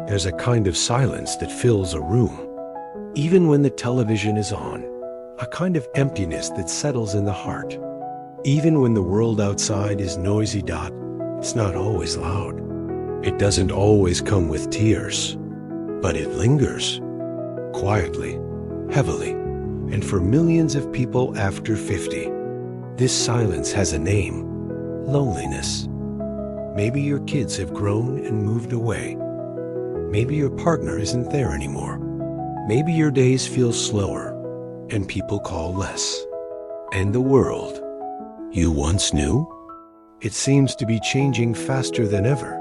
There's a kind of silence that fills a room, even when the television is on, a kind of emptiness that settles in the heart. Even when the world outside is noisy. It's not always loud. It doesn't always come with tears, but it lingers, quietly, heavily, and for millions of people after 50. This silence has a name: loneliness. Maybe your kids have grown and moved away. Maybe your partner isn't there anymore. Maybe your days feel slower and people call less. And the world you once knew, it seems to be changing faster than ever.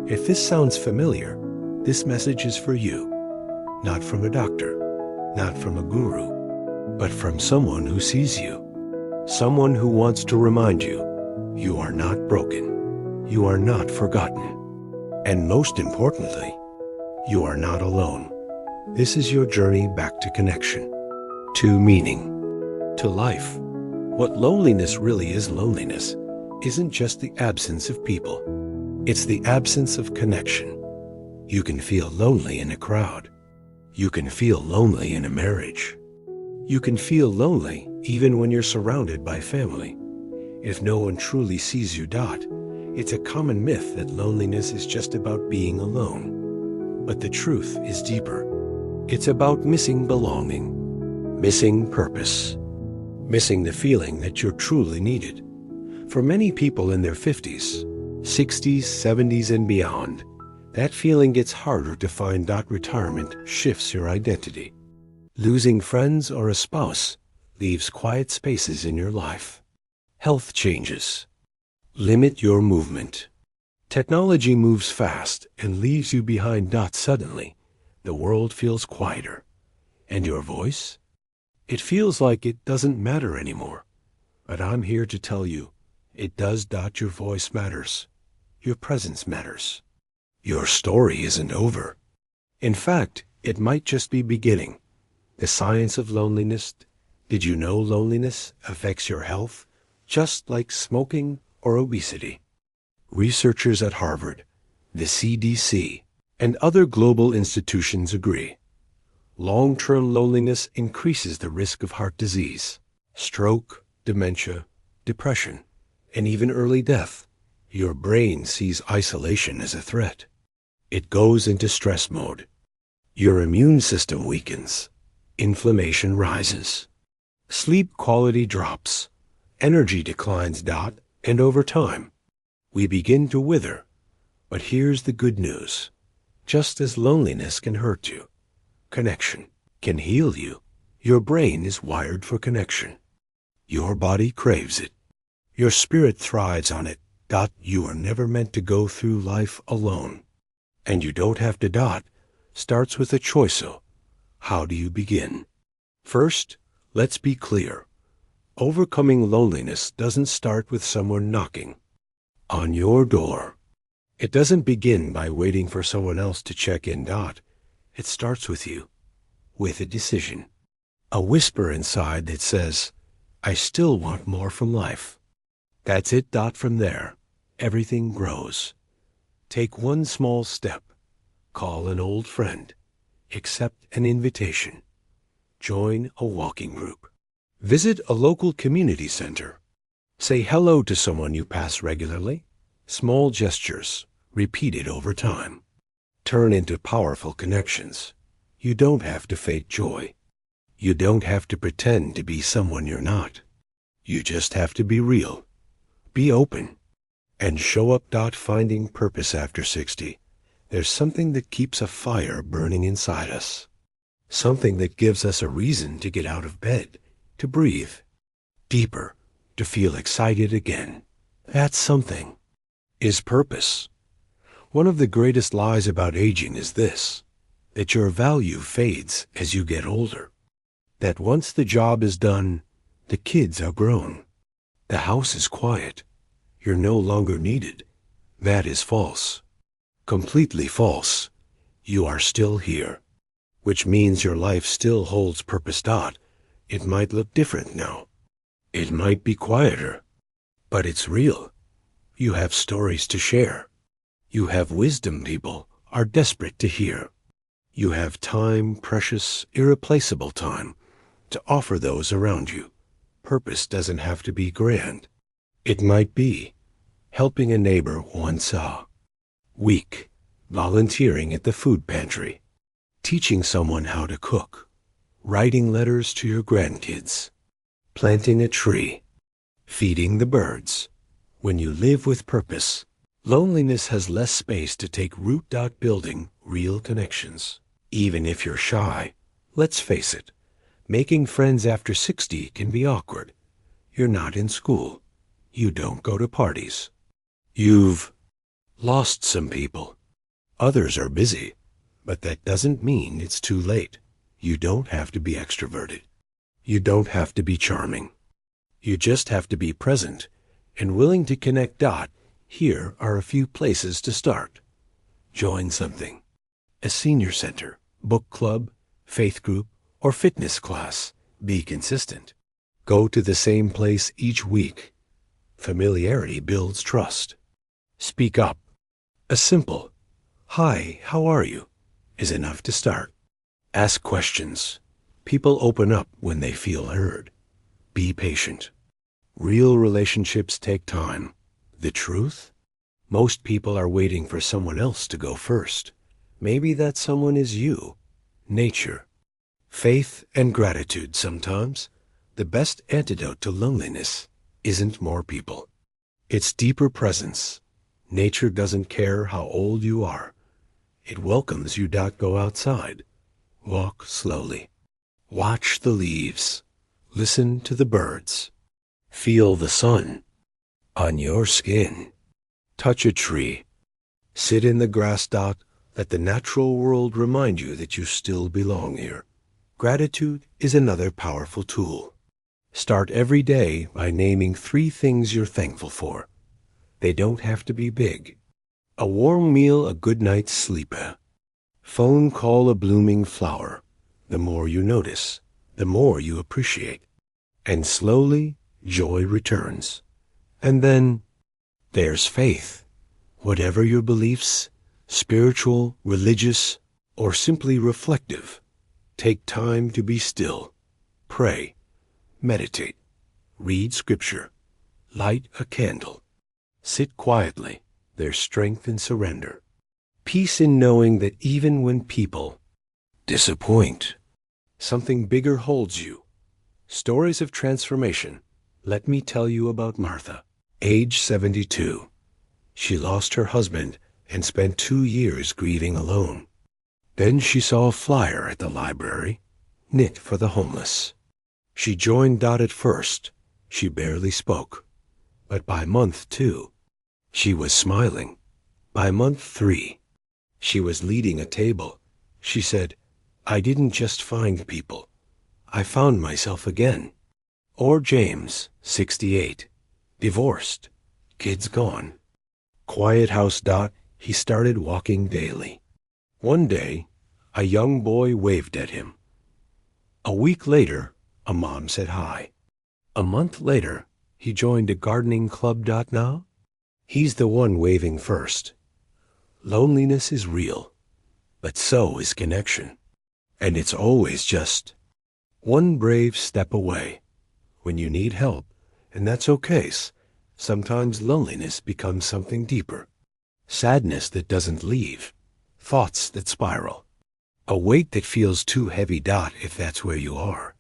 If this sounds familiar, this message is for you, not from a doctor, not from a guru, but from someone who sees you, someone who wants to remind you, you are not broken, you are not forgotten, and most importantly, you are not alone. This is your journey back to connection, to meaning, to life. What loneliness really is, loneliness isn't just the absence of people. It's the absence of connection. You can feel lonely in a crowd. You can feel lonely in a marriage. You can feel lonely even when you're surrounded by family. If no one truly sees you. It's a common myth that loneliness is just about being alone. But the truth is deeper. It's about missing belonging, missing purpose, missing the feeling that you're truly needed. For many people in their 50s, 60s, 70s, and beyond, that feeling gets harder to find. Retirement shifts your identity. Losing friends or a spouse leaves quiet spaces in your life. Health changes. Limit your movement. Technology moves fast and leaves you behind. Suddenly, the world feels quieter. And your voice? It feels like it doesn't matter anymore. But I'm here to tell you, it does. Your voice matters. Your presence matters. Your story isn't over. In fact, it might just be beginning. The science of loneliness. Did you know loneliness affects your health just like smoking or obesity? Researchers at Harvard, the CDC, and other global institutions agree. Long-term loneliness increases the risk of heart disease, stroke, dementia, depression, and even early death. Your brain sees isolation as a threat. It goes into stress mode. Your immune system weakens. Inflammation rises. Sleep quality drops. Energy declines. And over time, we begin to wither. But here's the good news. Just as loneliness can hurt you, connection can heal you. Your brain is wired for connection. Your body craves it. Your spirit thrives on it. You are never meant to go through life alone. And you don't have to. Starts with a choice. So, how do you begin? First, let's be clear. Overcoming loneliness doesn't start with someone knocking on your door. It doesn't begin by waiting for someone else to check in. It starts with you, with a decision, a whisper inside that says, I still want more from life. That's it. From there, everything grows. Take one small step. Call an old friend. Accept an invitation. Join a walking group. Visit a local community center. Say hello to someone you pass regularly. Small gestures, repeated over time, turn into powerful connections. You don't have to fake joy. You don't have to pretend to be someone you're not. You just have to be real, be open, and show up. Finding purpose after 60. There's something that keeps a fire burning inside us. Something that gives us a reason to get out of bed, to breathe deeper, to feel excited again. That something is purpose. One of the greatest lies about aging is this, that your value fades as you get older. That once the job is done, the kids are grown, the house is quiet, you're no longer needed. That is false. Completely false. You are still here, which means your life still holds purpose. It might look different now. It might be quieter, but it's real. You have stories to share. You have wisdom people are desperate to hear. You have time, precious, irreplaceable time, to offer those around you. Purpose doesn't have to be grand. It might be helping a neighbor one saw, weak, volunteering at the food pantry, teaching someone how to cook, writing letters to your grandkids, planting a tree, feeding the birds. When you live with purpose, loneliness has less space to take root. Building real connections. Even if you're shy, let's face it, making friends after 60 can be awkward. You're not in school. You don't go to parties. You've lost some people. Others are busy, but that doesn't mean it's too late. You don't have to be extroverted. You don't have to be charming. You just have to be present and willing to connect. Here are a few places to start. Join something. A senior center, book club, faith group, or fitness class. Be consistent. Go to the same place each week. Familiarity builds trust. Speak up. A simple, "Hi, how are you?" is enough to start. Ask questions. People open up when they feel heard. Be patient. Real relationships take time. The truth? Most people are waiting for someone else to go first. Maybe that someone is you. Nature. Faith and gratitude. Sometimes the best antidote to loneliness isn't more people. It's deeper presence. Nature doesn't care how old you are. It welcomes you. Go outside. Walk slowly. Watch the leaves. Listen to the birds. Feel the sun on your skin. Touch a tree. Sit in the grass. Let the natural world remind you that you still belong here. Gratitude is another powerful tool. Start every day by naming 3 things you're thankful for. They don't have to be big. A warm meal, a good night's sleep. Phone call, a blooming flower. The more you notice, the more you appreciate. And slowly, joy returns. And then there's faith. Whatever your beliefs, spiritual, religious, or simply reflective, take time to be still. Pray, meditate, read scripture, light a candle. Sit quietly. There's strength in surrender. Peace in knowing that even when people disappoint, something bigger holds you. Stories of transformation. Let me tell you about Martha. Age 72. She lost her husband and spent 2 years grieving alone. Then she saw a flyer at the library, knit for the homeless. She joined. At first, she barely spoke. But by month 2, she was smiling. By month 3, she was leading a table. She said, "I didn't just find people. I found myself again." Or James, 68, divorced, kids gone. Quiet house. He started walking daily. One day, a young boy waved at him. A week later, a mom said hi. A month later, he joined a gardening club. Now, he's the one waving first. Loneliness is real, but so is connection. And it's always just one brave step away. When you need help, and that's okay, sometimes loneliness becomes something deeper. Sadness that doesn't leave. Thoughts that spiral. A weight that feels too heavy. If that's where you are,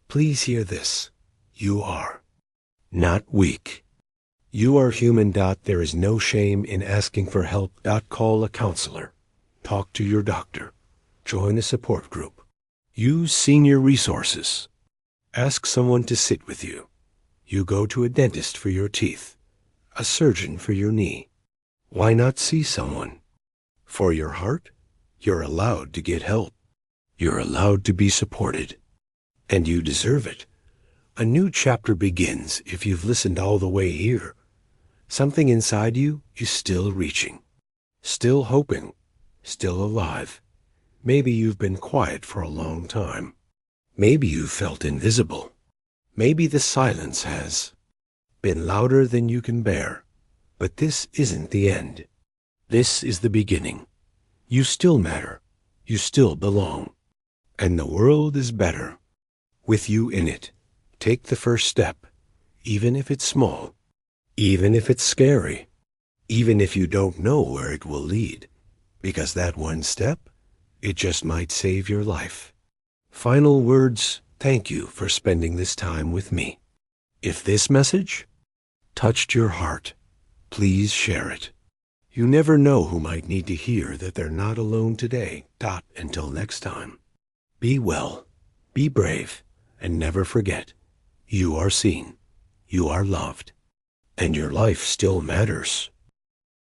please hear this. You are not weak. You are human. There is no shame in asking for help. Call a counselor. Talk to your doctor. Join a support group. Use senior resources. Ask someone to sit with you. You go to a dentist for your teeth, a surgeon for your knee. Why not see someone? For your heart, you're allowed to get help. You're allowed to be supported. And you deserve it. A new chapter begins if you've listened all the way here. Something inside you is still reaching, still hoping, still alive. Maybe you've been quiet for a long time. Maybe you felt invisible. Maybe the silence has been louder than you can bear. But this isn't the end. This is the beginning. You still matter. You still belong. And the world is better with you in it. Take the first step, even if it's small, even if it's scary, even if you don't know where it will lead, because that one step, it just might save your life. Final words, thank you for spending this time with me. If this message touched your heart, please share it. You never know who might need to hear that they're not alone today. Until next time, be well, be brave, and never forget, you are seen, you are loved, and your life still matters.